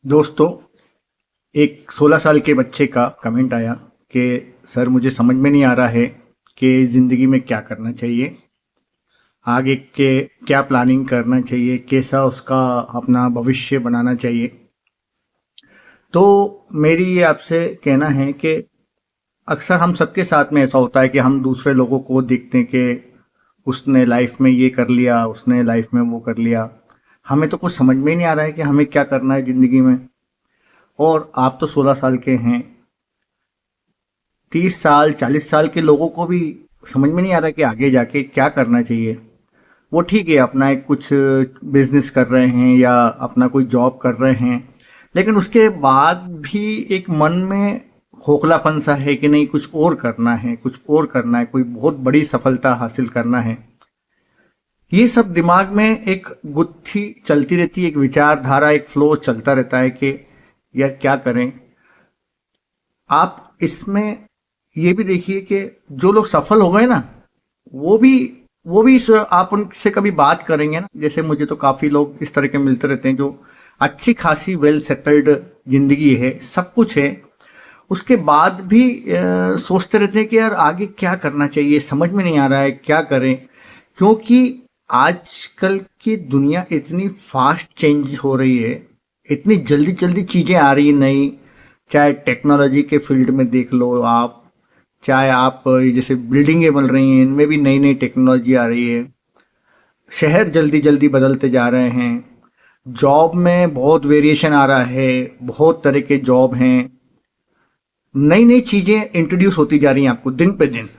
दोस्तों, एक 16 साल के बच्चे का कमेंट आया कि सर मुझे समझ में नहीं आ रहा है कि ज़िंदगी में क्या करना चाहिए, आगे के क्या प्लानिंग करना चाहिए, कैसा उसका अपना भविष्य बनाना चाहिए। तो मेरी ये आपसे कहना है कि अक्सर हम सबके साथ में ऐसा होता है कि हम दूसरे लोगों को देखते हैं कि उसने लाइफ में ये कर लिया, उसने लाइफ में वो कर लिया। हमें तो कुछ समझ में ही नहीं आ रहा है कि हमें क्या करना है ज़िंदगी में। और आप तो 16 साल के हैं, 30 साल 40 साल के लोगों को भी समझ में नहीं आ रहा कि आगे जाके क्या करना चाहिए। वो ठीक है, अपना एक कुछ बिजनेस कर रहे हैं या अपना कोई जॉब कर रहे हैं, लेकिन उसके बाद भी एक मन में खोखलापन सा है कि नहीं, कुछ और करना है, कुछ और करना है, कोई बहुत बड़ी सफलता हासिल करना है। ये सब दिमाग में एक गुत्थी चलती रहती है, एक विचारधारा, एक फ्लो चलता रहता है कि यार क्या करें। आप इसमें ये भी देखिए कि जो लोग सफल हो गए ना, वो भी आप उनसे कभी बात करेंगे ना, जैसे मुझे तो काफी लोग इस तरह के मिलते रहते हैं जो अच्छी खासी वेल सेटल्ड जिंदगी है, सब कुछ है, उसके बाद भी सोचते रहते हैं कि यार आगे क्या करना चाहिए, समझ में नहीं आ रहा है क्या करें। क्योंकि आजकल की दुनिया इतनी फास्ट चेंज हो रही है, इतनी जल्दी जल्दी चीजें आ रही है नई, चाहे टेक्नोलॉजी के फील्ड में देख लो आप, चाहे आप जैसे बिल्डिंगें बन रही हैं, इनमें भी नई नई टेक्नोलॉजी आ रही है। शहर जल्दी जल्दी बदलते जा रहे हैं। जॉब में बहुत वेरिएशन आ रहा है, बहुत तरह के जॉब हैं, नई नई चीजें इंट्रोड्यूस होती जा रही हैं आपको दिन पे दिन।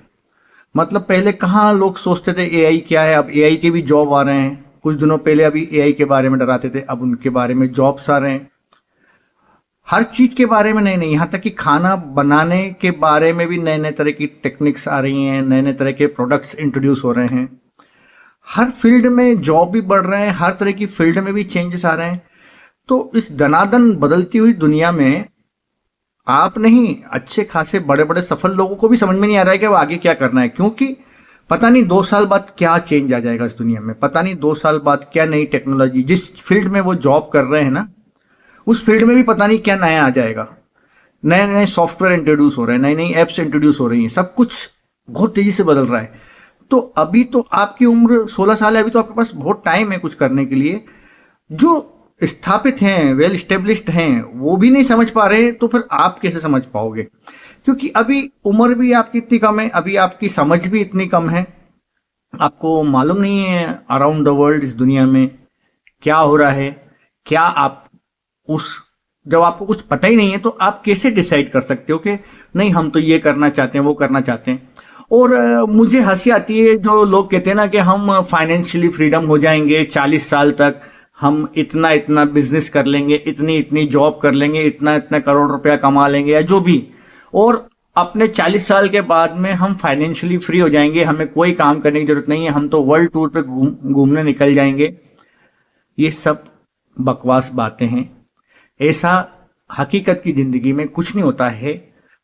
मतलब पहले कहाँ लोग सोचते थे एआई क्या है, अब एआई के भी जॉब आ रहे हैं। कुछ दिनों पहले अभी एआई के बारे में डराते थे, अब उनके बारे में जॉब्स आ रहे हैं। हर चीज के बारे में नई नई, यहाँ तक कि खाना बनाने के बारे में भी नए नए तरह की टेक्निक्स आ रही हैं, नए नए तरह के प्रोडक्ट्स इंट्रोड्यूस हो रहे हैं। हर फील्ड में जॉब भी बढ़ रहे हैं, हर तरह की फील्ड में भी चेंजेस आ रहे हैं। तो इस दनादन बदलती हुई दुनिया में आप नहीं, अच्छे खासे बड़े बड़े सफल लोगों को भी समझ में नहीं आ रहा है कि वो आगे क्या करना है। क्योंकि पता नहीं 2 साल बाद क्या चेंज आ जाएगा इस दुनिया में, पता नहीं 2 साल बाद क्या नई टेक्नोलॉजी, जिस फील्ड में वो जॉब कर रहे हैं ना, उस फील्ड में भी पता नहीं क्या नया आ जाएगा। नए नए सॉफ्टवेयर इंट्रोड्यूस हो रहे हैं, नई नई एप्स इंट्रोड्यूस हो रही हैं, सब कुछ बहुत तेजी से बदल रहा है। तो अभी तो आपकी उम्र 16 साल है, अभी तो आपके पास बहुत टाइम है कुछ करने के लिए। जो स्थापित हैं, वेल स्टेब्लिश्ड हैं, वो भी नहीं समझ पा रहे, तो फिर आप कैसे समझ पाओगे। क्योंकि अभी उम्र भी आपकी इतनी कम है, अभी आपकी समझ भी इतनी कम है, आपको मालूम नहीं है अराउंड द वर्ल्ड इस दुनिया में क्या हो रहा है। क्या आप उस जब आपको कुछ पता ही नहीं है, तो आप कैसे डिसाइड कर सकते हो कि नहीं हम तो ये करना चाहते हैं, वो करना चाहते हैं। और मुझे हंसी आती है जो लोग कहते हैं ना कि हम फाइनेंशियली फ्रीडम हो जाएंगे 40 साल तक, हम इतना इतना बिजनेस कर लेंगे, इतनी इतनी जॉब कर लेंगे, इतना इतना करोड़ रुपया कमा लेंगे या जो भी, और अपने 40 साल के बाद में हम फाइनेंशियली फ्री हो जाएंगे, हमें कोई काम करने की जरूरत नहीं है, हम तो वर्ल्ड टूर पे घूमने निकल जाएंगे। ये सब बकवास बातें हैं। ऐसा हकीकत की जिंदगी में कुछ नहीं होता है।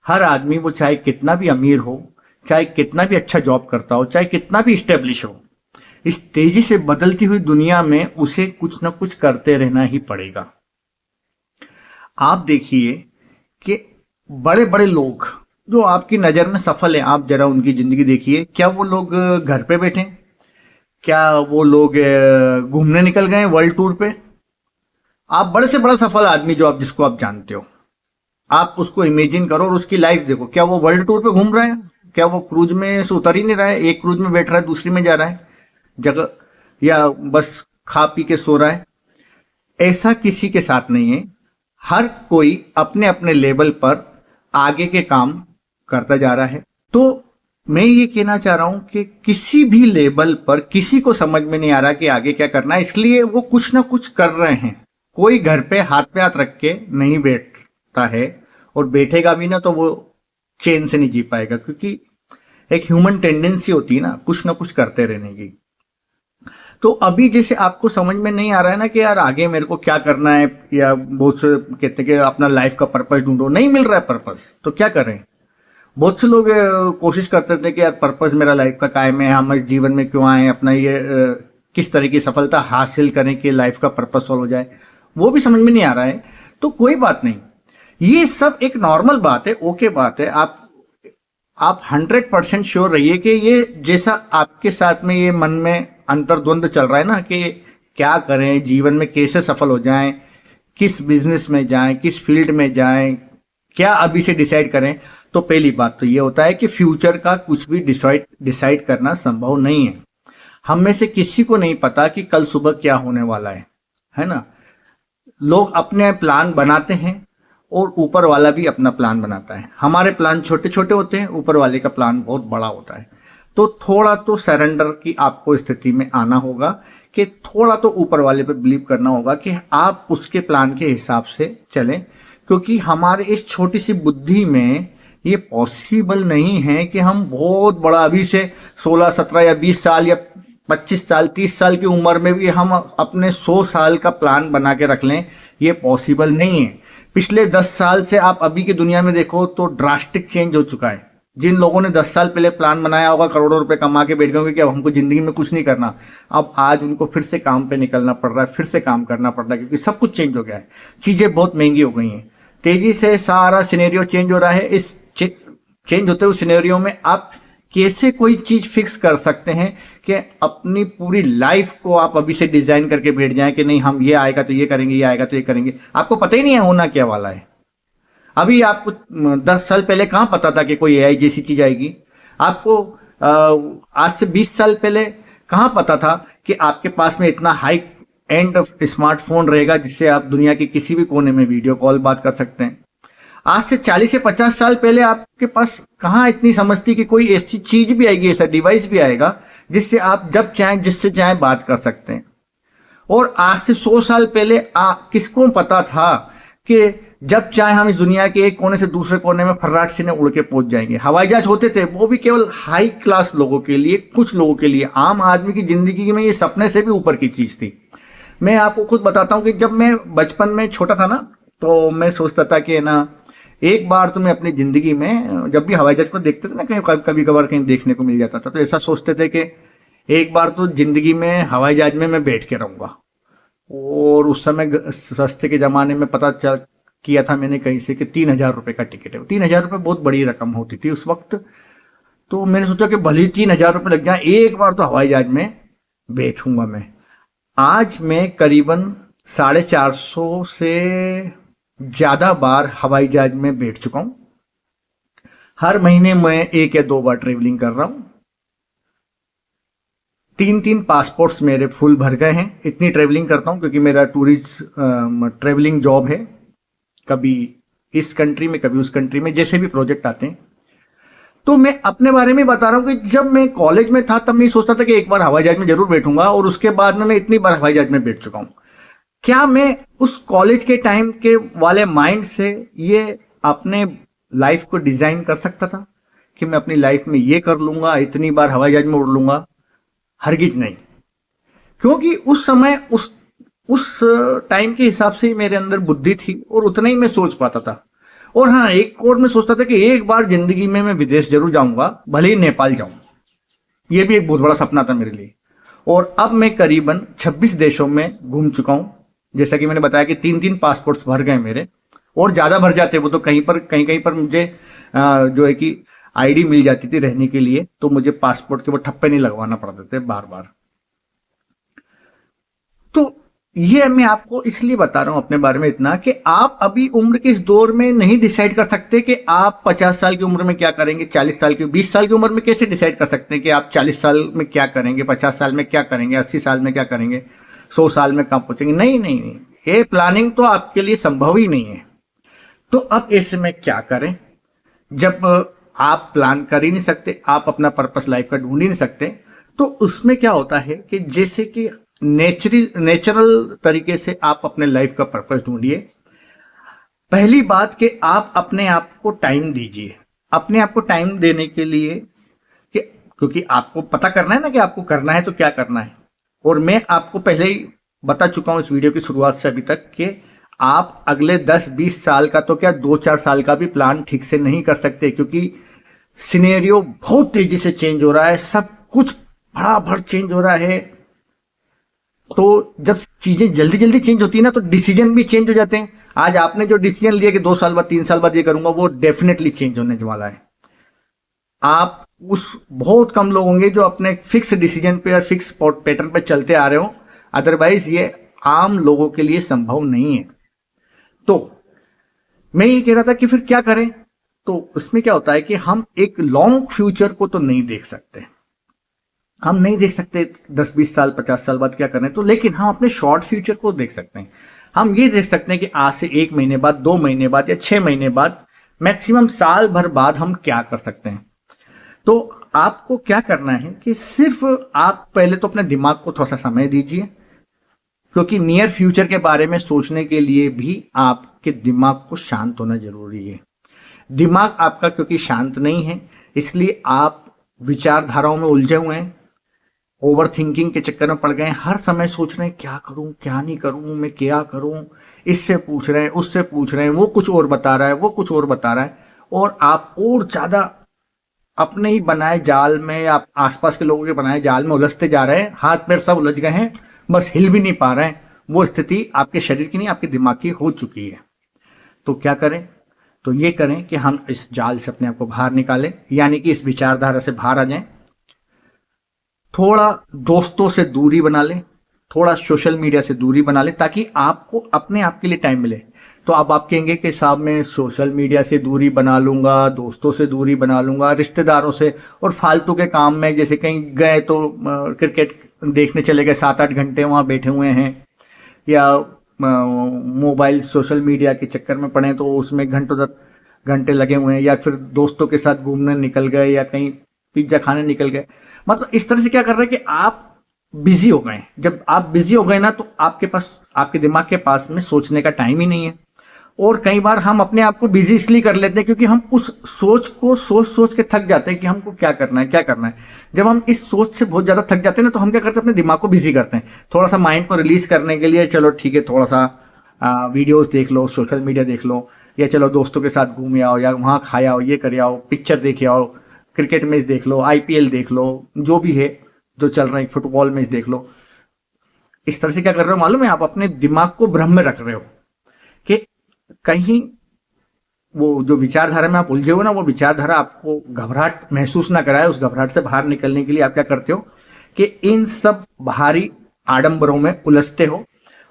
हर आदमी, वो चाहे कितना भी अमीर हो, चाहे कितना भी अच्छा जॉब करता हो, चाहे कितना भी स्टेब्लिश हो, इस तेजी से बदलती हुई दुनिया में उसे कुछ ना कुछ करते रहना ही पड़ेगा। आप देखिए कि बड़े बड़े लोग जो आपकी नजर में सफल हैं, आप जरा उनकी जिंदगी देखिए। क्या वो लोग घर पे बैठे, क्या वो लोग घूमने निकल गए वर्ल्ड टूर पे। आप बड़े से बड़ा सफल आदमी जो आप जिसको आप जानते हो, आप उसको इमेजिन करो और उसकी लाइफ देखो। क्या वो वर्ल्ड टूर पे घूम रहा है, क्या वो क्रूज में से उतर ही नहीं रहा है, एक क्रूज में बैठ रहा है दूसरी में जा रहा है जगह, या बस खा पी के सो रहा है। ऐसा किसी के साथ नहीं है। हर कोई अपने अपने लेवल पर आगे के काम करता जा रहा है। तो मैं ये कहना चाह रहा हूं कि किसी भी लेवल पर किसी को समझ में नहीं आ रहा कि आगे क्या करना है, इसलिए वो कुछ ना कुछ कर रहे हैं। कोई घर पे हाथ रख के नहीं बैठता है, और बैठेगा भी ना तो वो चैन से नहीं जी पाएगा। क्योंकि एक ह्यूमन टेंडेंसी होती है ना कुछ करते रहने की। तो अभी जैसे आपको समझ में नहीं आ रहा है ना कि यार आगे मेरे को क्या करना है, या बहुत से कहते हैं कि अपना लाइफ का पर्पस ढूंढो, नहीं मिल रहा है पर्पस, तो क्या करें। बहुत से लोग कोशिश करते थे कि यार पर्पस मेरा लाइफ का कायम है, हम इस जीवन में क्यों आए, अपना ये किस तरह की सफलता हासिल करें कि लाइफ का पर्पस सॉल्व हो जाए, वो भी समझ में नहीं आ रहा है। तो तो कोई बात नहीं, ये सब एक नॉर्मल बात है, ओके बात है। आप 100% श्योर रहिए कि ये जैसा आपके साथ में ये मन में अंतर्द्वंद चल रहा है ना कि क्या करें, जीवन में कैसे सफल हो जाएं, किस बिजनेस में जाएं, किस फील्ड में जाएं, क्या अभी से डिसाइड करें, तो पहली बात तो ये होता है कि फ्यूचर का कुछ भी डिसाइड करना संभव नहीं है। हम में से किसी को नहीं पता कि कल सुबह क्या होने वाला है ना। लोग अपने प्लान बनाते हैं और ऊपर वाला भी अपना प्लान बनाता है। हमारे प्लान छोटे छोटे होते हैं, ऊपर वाले का प्लान बहुत बड़ा होता है। तो थोड़ा तो सरेंडर की आपको स्थिति में आना होगा कि थोड़ा तो ऊपर वाले पे बिलीव करना होगा कि आप उसके प्लान के हिसाब से चलें, क्योंकि हमारे इस छोटी सी बुद्धि में ये पॉसिबल नहीं है कि हम बहुत बड़ा अभी से 16, 17 या 20 साल या 25 साल 30 साल की उम्र में भी हम अपने 100 साल का प्लान बना के रख लें। ये पॉसिबल नहीं है। पिछले 10 साल से आप अभी की दुनिया में देखो तो ड्रास्टिक चेंज हो चुका है। जिन लोगों ने 10 साल पहले प्लान बनाया होगा, करोड़ों रुपए कमा के बैठ गए कि अब हमको जिंदगी में कुछ नहीं करना, अब आज उनको फिर से काम पे निकलना पड़ रहा है, फिर से काम करना पड़ रहा है, क्योंकि सब कुछ चेंज हो गया है। चीजें बहुत महंगी हो गई हैं, तेजी से सारा सिनेरियो चेंज हो रहा है। इस चेंज होते हुए सिनेरियो में आप कैसे कोई चीज फिक्स कर सकते हैं कि अपनी पूरी लाइफ को आप अभी से डिजाइन करके बैठ जाएं कि नहीं हम ये आएगा तो ये करेंगे, ये आएगा तो ये करेंगे। आपको पता ही नहीं है होना क्या वाला है। अभी आपको 10 साल पहले कहां पता था कि कोई एआई जैसी चीज आएगी? आपको आज से 20 साल पहले कहां पता था कि आपके पास में इतना हाई एंड स्मार्टफोन रहेगा जिससे आप दुनिया के किसी भी कोने में वीडियो कॉल बात कर सकते हैं? आज से 40 से 50 साल पहले आपके पास कहां इतनी समझ थी कि कोई ऐसी चीज भी आएगी, ऐसा डिवाइस भी आएगा जिससे आप जब चाहें जिससे चाहें बात कर सकते हैं। और आज से 100 साल पहले किसको पता था कि जब चाहे हम इस दुनिया के एक कोने से दूसरे कोने में फर्राट से उड़ के पहुंच जाएंगे। हवाई जहाज होते थे, वो भी केवल हाई क्लास लोगों के लिए, कुछ लोगों के लिए। आम आदमी की जिंदगी में ये सपने से भी ऊपर की चीज थी। मैं आपको खुद बताता हूं कि जब मैं बचपन में छोटा था ना, तो मैं सोचता था कि ना एक बार तो मैं अपनी जिंदगी में जब भी हवाई जहाज को देखते थे ना, कहीं कभी कभार कहीं देखने को मिल जाता था, तो ऐसा सोचते थे कि एक बार तो जिंदगी में हवाई जहाज में मैं बैठ के रहूंगा। और उस समय सस्ते के जमाने में पता चल किया था मैंने कहीं से कि 3,000 रुपए का टिकट है। 3,000 रुपए बहुत बड़ी रकम होती थी उस वक्त। तो मैंने सोचा कि भले 3,000 रुपए लग जाए, एक बार तो हवाई जहाज में बैठूंगा मैं। आज मैं करीबन 450 से ज्यादा बार हवाई जहाज में बैठ चुका हूं। हर महीने मैं 1 या 2 बार ट्रेवलिंग कर रहा हूं। 3 पासपोर्ट्स मेरे फुल भर गए हैं, इतनी ट्रेवलिंग करता हूं, क्योंकि मेरा टूरिस्ट ट्रेवलिंग जॉब है। कभी इस कंट्री में, कभी उस कंट्री में, जैसे भी प्रोजेक्ट आते हैं। तो मैं अपने बारे में बता रहा हूं कि जब मैं कॉलेज में था तब मैं सोचता था कि एक बार हवाई जहाज में जरूर बैठूंगा, और उसके बाद में मैं इतनी बार हवाई जहाज में बैठ चुका हूं। क्या मैं उस कॉलेज के टाइम के वाले माइंड से ये अपने लाइफ को डिजाइन कर सकता था कि मैं अपनी लाइफ में ये कर लूंगा, इतनी बार हवाई जहाज में उड़ लूंगा? हरगिज नहीं। क्योंकि उस समय उस टाइम के हिसाब से ही मेरे अंदर बुद्धि थी और उतना ही मैं सोच पाता था। और हाँ, एक और मैं सोचता था कि एक बार जिंदगी में मैं विदेश जरूर जाऊंगा, भले ही नेपाल जाऊं। यह भी एक बहुत बड़ा सपना था मेरे लिए। और अब मैं करीबन 26 देशों में घूम चुका हूं। जैसा कि मैंने बताया कि 3 पासपोर्ट्स भर गए मेरे, और ज्यादा भर जाते वो तो कहीं पर मुझे जो है कि आईडी मिल जाती थी रहने के लिए, तो मुझे पासपोर्ट के वो ठप्पे नहीं लगवाना पड़ते थे बार बार। तो ये मैं आपको इसलिए बता रहा हूं अपने बारे में इतना कि आप अभी उम्र के इस दौर में नहीं डिसाइड कर सकते कि आप 50 साल की उम्र में क्या करेंगे, 40 साल की, 20 साल की उम्र में कैसे डिसाइड कर सकते हैं कि आप 40 साल में क्या करेंगे, 50 साल में क्या करेंगे, 80 साल में क्या करेंगे, 100 साल में कहां पहुंचेंगे? नहीं नहीं नहीं, ये प्लानिंग तो आपके लिए संभव ही नहीं है। तो अब ऐसे में क्या करें जब आप प्लान कर ही नहीं सकते, आप अपना पर्पस लाइफ का ढूंढ ही नहीं सकते? तो उसमें क्या होता है कि जैसे कि नेचुरल तरीके से आप अपने लाइफ का पर्पस ढूंढिए। पहली बात कि आप अपने आप को टाइम दीजिए। अपने आप को टाइम देने के लिए क्योंकि आपको पता करना है ना कि आपको करना है तो क्या करना है। और मैं आपको पहले ही बता चुका हूं इस वीडियो की शुरुआत से अभी तक कि आप अगले 10-20 साल का तो क्या 2-4 साल का भी प्लान ठीक से नहीं कर सकते, क्योंकि सिनेरियो बहुत तेजी से चेंज हो रहा है, सब कुछ भड़ाभड़ चेंज हो रहा है। तो जब चीजें जल्दी जल्दी चेंज होती है ना, तो डिसीजन भी चेंज हो जाते हैं। आज आपने जो डिसीजन लिया कि 2 साल बाद 3 साल बाद ये करूंगा, वो डेफिनेटली चेंज होने वाला है। आप उस बहुत कम लोग होंगे जो अपने फिक्स डिसीजन पे और फिक्स पैटर्न पे चलते आ रहे हो, अदरवाइज ये आम लोगों के लिए संभव नहीं है। तो मैं ये कह रहा था कि फिर क्या करें। तो उसमें क्या होता है कि हम एक लॉन्ग फ्यूचर को तो नहीं देख सकते, हम नहीं देख सकते 10-20 साल 50 साल बाद क्या करें, तो लेकिन हम अपने शॉर्ट फ्यूचर को देख सकते हैं। हम ये देख सकते हैं कि आज से 1 महीने बाद, 2 महीने बाद या 6 महीने बाद, मैक्सिमम साल भर बाद हम क्या कर सकते हैं। तो आपको क्या करना है कि सिर्फ आप पहले तो अपने दिमाग को थोड़ा सा समय दीजिए, क्योंकि नियर फ्यूचर के बारे में सोचने के लिए भी आपके दिमाग को शांत होना जरूरी है। दिमाग आपका क्योंकि शांत नहीं है, इसलिए आप विचारधाराओं में उलझे हुए हैं, ओवर थिंकिंग के चक्कर में पड़ गए हैं। हर समय सोच रहे हैं क्या करूं क्या नहीं करूं, मैं क्या करूं, इससे पूछ रहे हैं उससे पूछ रहे हैं, वो कुछ और बता रहा है वो कुछ और बता रहा है, और आप और ज्यादा अपने ही बनाए जाल में या आसपास के लोगों के बनाए जाल में उलझते जा रहे हैं। हाथ पैर सब उलझ गए हैं, बस हिल भी नहीं पा रहे हैं। वो स्थिति आपके शरीर की नहीं, आपके दिमाग की हो चुकी है। तो क्या करें, तो ये करें कि हम इस जाल से अपने आप को बाहर निकालें, यानी कि इस विचारधारा से बाहर आ जाएं। थोड़ा दोस्तों से दूरी बना लें, थोड़ा सोशल मीडिया से दूरी बना लें, ताकि आपको अपने आप के लिए टाइम मिले। तो अब आप कहेंगे कि साहब मैं सोशल मीडिया से दूरी बना लूंगा, दोस्तों से दूरी बना लूंगा, रिश्तेदारों से, और फालतू के काम में जैसे कहीं गए तो क्रिकेट देखने चले गए, 7-8 घंटे वहां बैठे हुए हैं, या मोबाइल सोशल मीडिया के चक्कर में पड़े तो उसमें घंटों तक घंटे लगे हुए हैं, या फिर दोस्तों के साथ घूमने निकल गए या कहीं पिज्जा खाने निकल गए। मतलब इस तरह से क्या कर रहे हैं कि आप बिजी हो गए। जब आप बिजी हो गए ना, तो आपके पास, आपके दिमाग के पास में सोचने का टाइम ही नहीं है। और कई बार हम अपने आप को बिजी इसलिए कर लेते हैं क्योंकि हम उस सोच को सोच सोच के थक जाते हैं कि हमको क्या करना है क्या करना है। जब हम इस सोच से बहुत ज्यादा थक जाते हैं ना, तो हम क्या करते हैं, अपने दिमाग को बिजी करते हैं थोड़ा सा माइंड को रिलीज करने के लिए। चलो ठीक है, थोड़ा सा वीडियोस देख लो, सोशल मीडिया देख लो, या चलो दोस्तों के साथ घूम आओ, या वहां खाया आओ, ये कर आओ, पिक्चर देख आओ, क्रिकेट मैच देख लो, आईपीएल देख लो, जो भी है जो चल रहा है, फुटबॉल मैच देख लो। इस तरह से क्या कर रहे हो मालूम है, आप अपने दिमाग को भ्रम में रख रहे हो कि कहीं वो जो विचारधारा में आप उलझे हो ना, वो विचारधारा आपको घबराहट महसूस ना कराए। उस घबराहट से बाहर निकलने के लिए आप क्या करते हो कि इन सब बाहरी आडंबरों में उलझते हो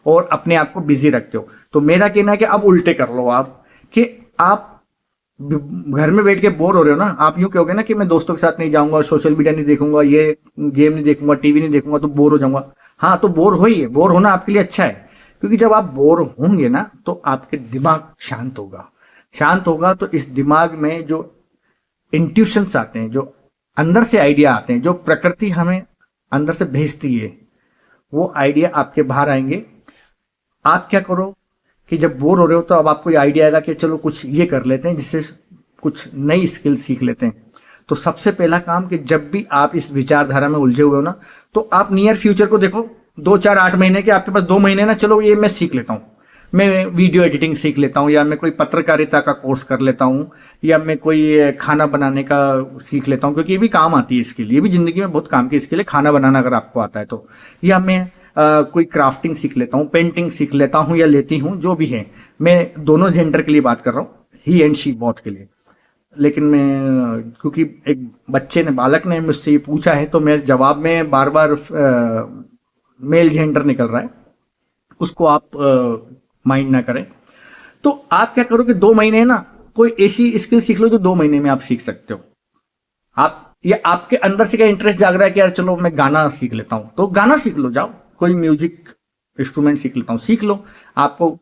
और अपने आप को बिजी रखते हो। तो मेरा कहना है कि अब उल्टे कर लो आप, कि आप घर में बैठ के बोर हो रहे हो ना, आप यूं कहोगे ना कि मैं दोस्तों के साथ नहीं जाऊंगा, सोशल मीडिया नहीं देखूंगा, ये गेम नहीं देखूंगा, टीवी नहीं देखूंगा, तो बोर हो जाऊंगा। हाँ, तो बोर हो ही है, बोर होना आपके लिए अच्छा है, क्योंकि जब आप बोर होंगे ना तो आपके दिमाग शांत होगा। शांत होगा तो इस दिमाग में जो इंट्यूशंस आते हैं, जो अंदर से आइडिया आते हैं, जो प्रकृति हमें अंदर से भेजती है, वो आइडिया आपके बाहर आएंगे। आप क्या करो कि जब बोर हो रहे हो तो अब आपको ये आइडिया आएगा कि चलो कुछ ये कर लेते हैं, जिससे कुछ नई स्किल सीख लेते हैं। तो सबसे पहला काम कि जब भी आप इस विचारधारा में उलझे हुए हो ना, तो आप नियर फ्यूचर को देखो। 2-4-8 महीने के आपके पास 2 महीने ना, चलो ये मैं सीख लेता हूँ, मैं वीडियो एडिटिंग सीख लेता हूँ, या मैं कोई पत्रकारिता का कोर्स कर लेता हूँ, या मैं कोई खाना बनाने का सीख लेता हूँ, क्योंकि ये भी काम आती है स्किल, ये भी जिंदगी में बहुत काम की स्किल है, खाना बनाना अगर आपको आता है तो। या मैं कोई क्राफ्टिंग सीख लेता हूँ, पेंटिंग सीख लेता हूँ या लेती हूँ, जो भी है। मैं दोनों जेंडर के लिए बात कर रहा हूँ, ही एंड शी बोथ के लिए। लेकिन मैं, क्योंकि एक बच्चे ने, बालक ने मुझसे ये पूछा है, तो मेरे जवाब में बार बार मेल जेंडर निकल रहा है, उसको आप माइंड ना करें। तो आप क्या करो कि 2 महीने ना कोई ऐसी स्किल सीख लो जो 2 महीने में आप सीख सकते हो। आप, या आपके अंदर से क्या इंटरेस्ट जाग रहा है कि यार चलो मैं गाना सीख लेता हूं, तो गाना सीख लो, जाओ कोई म्यूजिक इंस्ट्रूमेंट सीख लेता हूं, सीख लो। आपको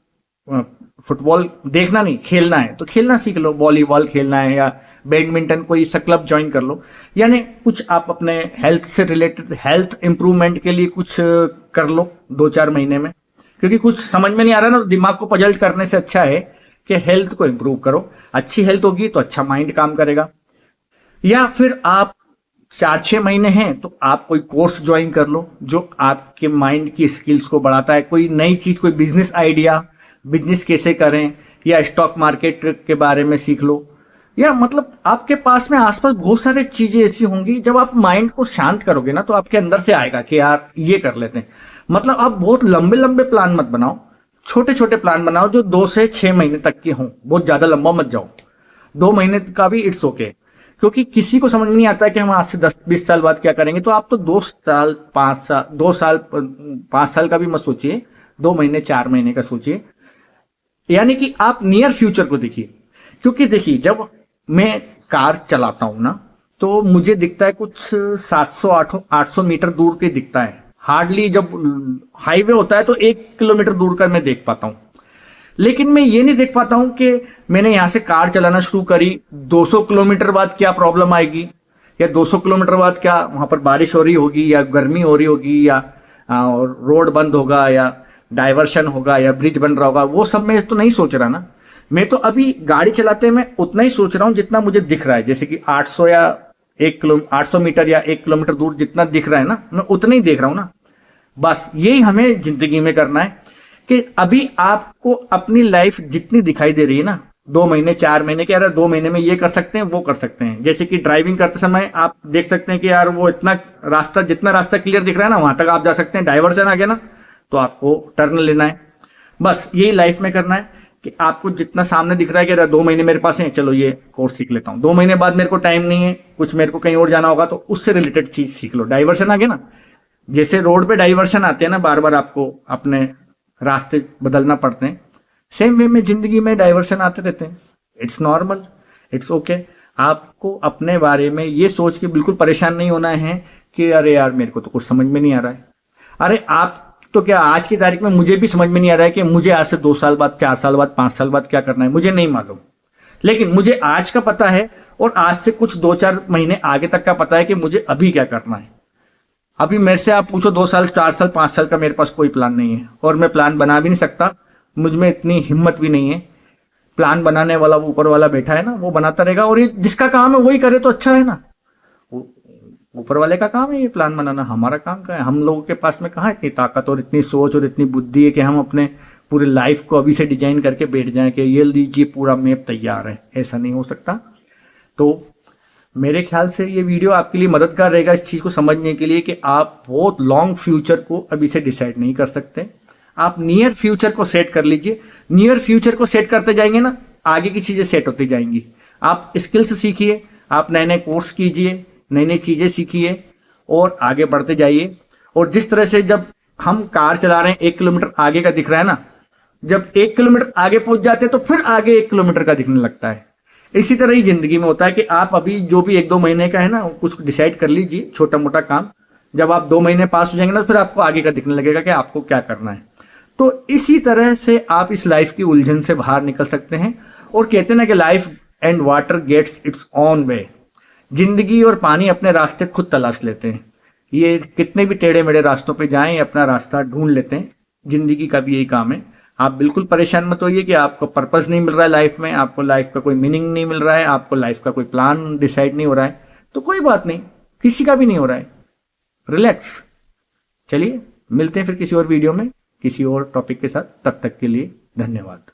फुटबॉल देखना नहीं, खेलना है तो खेलना सीख लो, वॉलीबॉल खेलना है या बैडमिंटन, कोई सा क्लब ज्वाइन कर लो। यानी कुछ आप अपने हेल्थ से रिलेटेड, हेल्थ इंप्रूवमेंट के लिए कुछ कर लो 2-4 महीने में, क्योंकि कुछ समझ में नहीं आ रहा ना, तो दिमाग को पजल करने से अच्छा है कि हेल्थ को इंप्रूव करो। अच्छी हेल्थ होगी तो अच्छा माइंड काम करेगा। या फिर आप 4-6 महीने हैं तो आप कोई कोर्स ज्वाइन कर लो जो आपके माइंड की स्किल्स को बढ़ाता है। कोई नई चीज, कोई बिजनेस आइडिया, बिजनेस कैसे करें, या स्टॉक मार्केट के बारे में सीख लो। या मतलब आपके पास में आसपास बहुत सारी चीजें ऐसी होंगी, जब आप माइंड को शांत करोगे ना, तो आपके अंदर से आएगा कि यार ये कर लेते हैं। मतलब आप बहुत लंबे लंबे प्लान मत बनाओ, छोटे छोटे प्लान बनाओ जो 2 से 6 महीने तक के हों, बहुत ज्यादा लंबा मत जाओ। 2 महीने का भी इट्स ओके, क्योंकि किसी को समझ में नहीं आता है कि हम आज से 10-20 साल बाद क्या करेंगे। तो आप तो 2 साल 5 साल 2 साल 5 साल का भी मत सोचिए, 2 महीने 4 महीने का सोचिए, यानी कि आप नियर फ्यूचर को देखिए। क्योंकि देखिए, जब मैं कार चलाता हूं ना, तो मुझे दिखता है कुछ 700-800 मीटर दूर के दिखता है। हार्डली जब हाईवे होता है तो 1 किलोमीटर दूर का मैं देख पाता हूं। लेकिन मैं ये नहीं देख पाता हूं कि मैंने यहां से कार चलाना शुरू करी, 200 किलोमीटर बाद क्या प्रॉब्लम आएगी, या 200 किलोमीटर बाद क्या वहां पर बारिश हो रही होगी, या गर्मी हो रही होगी, या रोड बंद होगा, या डाइवर्शन होगा, या ब्रिज बन रहा होगा। वो सब मैं तो नहीं सोच रहा ना। मैं तो अभी गाड़ी चलाते मैं उतना ही सोच रहा हूं जितना मुझे दिख रहा है। जैसे कि 800 मीटर या 1 किलोमीटर दूर जितना दिख रहा है ना, मैं उतना ही देख रहा हूं ना। बस यही हमें जिंदगी में करना है कि अभी आपको अपनी लाइफ जितनी दिखाई दे रही है ना, 2 महीने 4 महीने के, यार 2 महीने में ये कर सकते हैं, वो कर सकते हैं। जैसे कि ड्राइविंग करते समय आप देख सकते हैं कि यार वो जितना रास्ता क्लियर दिख रहा है ना, वहां तक आप जा सकते हैं। डाइवर्सन आ गया ना, तो आपको टर्न लेना है। बस यही लाइफ में करना है कि आपको जितना सामने दिख रहा है कि 2 महीने मेरे पास है, चलो ये कोर्स सीख लेता हूं। 2 महीने बाद मेरे को टाइम नहीं है, कुछ मेरे को कहीं और जाना होगा, तो उससे रिलेटेड चीज सीख लो। डाइवर्शन आ गया ना, जैसे रोड पे डाइवर्शन आते हैं ना, बार बार आपको अपने रास्ते बदलना पड़ते हैं, सेम वे में जिंदगी में डाइवर्शन आते रहते हैं। It's normal, it's okay. आपको अपने बारे में ये सोच के बिल्कुल परेशान नहीं होना है कि अरे यार मेरे को तो कुछ समझ में नहीं आ रहा है। अरे आप तो क्या, आज की तारीख में मुझे भी समझ में नहीं आ रहा है कि मुझे आज से 2 साल बाद, 4 साल बाद, 5 साल बाद क्या करना है, मुझे नहीं मालूम। लेकिन मुझे आज का पता है, और आज से कुछ 2-4 महीने आगे तक का पता है कि मुझे अभी क्या करना है। अभी मेरे से आप पूछो 2 साल 4 साल 5 साल का, मेरे पास कोई प्लान नहीं है, और मैं प्लान बना भी नहीं सकता। मुझ में इतनी हिम्मत भी नहीं है। प्लान बनाने वाला वो ऊपर वाला बैठा है ना, वो बनाता रहेगा, और ये जिसका काम है वही करे तो अच्छा है ना। ऊपर वाले का काम है ये प्लान बनाना, हमारा काम क्या है। हम लोगों के पास में कहाँ इतनी ताकत और इतनी सोच और इतनी बुद्धि है कि हम अपने पूरे लाइफ को अभी से डिजाइन करके बैठ जाएं कि ये लीजिए पूरा मैप तैयार है। ऐसा नहीं हो सकता। तो मेरे ख्याल से ये वीडियो आपके लिए मददगार रहेगा इस चीज को समझने के लिए कि आप बहुत लॉन्ग फ्यूचर को अभी से डिसाइड नहीं कर सकते। आप नियर फ्यूचर को सेट कर लीजिए। नियर फ्यूचर को सेट करते जाएंगे ना, आगे की चीजें सेट होती जाएंगी। आप स्किल्स सीखिए, आप नए नए कोर्स कीजिए, नई नई चीजें सीखिए और आगे बढ़ते जाइए। और जिस तरह से जब हम कार चला रहे हैं 1 किलोमीटर आगे का दिख रहा है ना, जब 1 किलोमीटर आगे पहुंच जाते हैं तो फिर आगे 1 किलोमीटर का दिखने लगता है। इसी तरह ही जिंदगी में होता है कि आप अभी जो भी 1-2 महीने का है ना, कुछ डिसाइड कर लीजिए, छोटा मोटा काम। जब आप 2 महीने पास हो जाएंगे ना, फिर आपको आगे का दिखने लगेगा कि आपको क्या करना है। तो इसी तरह से आप इस लाइफ की उलझन से बाहर निकल सकते हैं। और कहते हैं ना कि life and water gets its own way. जिंदगी और पानी अपने रास्ते खुद तलाश लेते हैं। ये कितने भी टेढ़े मेढ़े रास्तों पे जाएं, अपना रास्ता ढूंढ लेते हैं। जिंदगी का भी यही काम है। आप बिल्कुल परेशान मत होइए कि आपको पर्पस नहीं मिल रहा है लाइफ में, आपको लाइफ का कोई मीनिंग नहीं मिल रहा है, आपको लाइफ का कोई प्लान डिसाइड नहीं हो रहा है। तो कोई बात नहीं, किसी का भी नहीं हो रहा है। रिलैक्स। चलिए मिलते हैं फिर किसी और वीडियो में किसी और टॉपिक के साथ। तब तक के लिए धन्यवाद।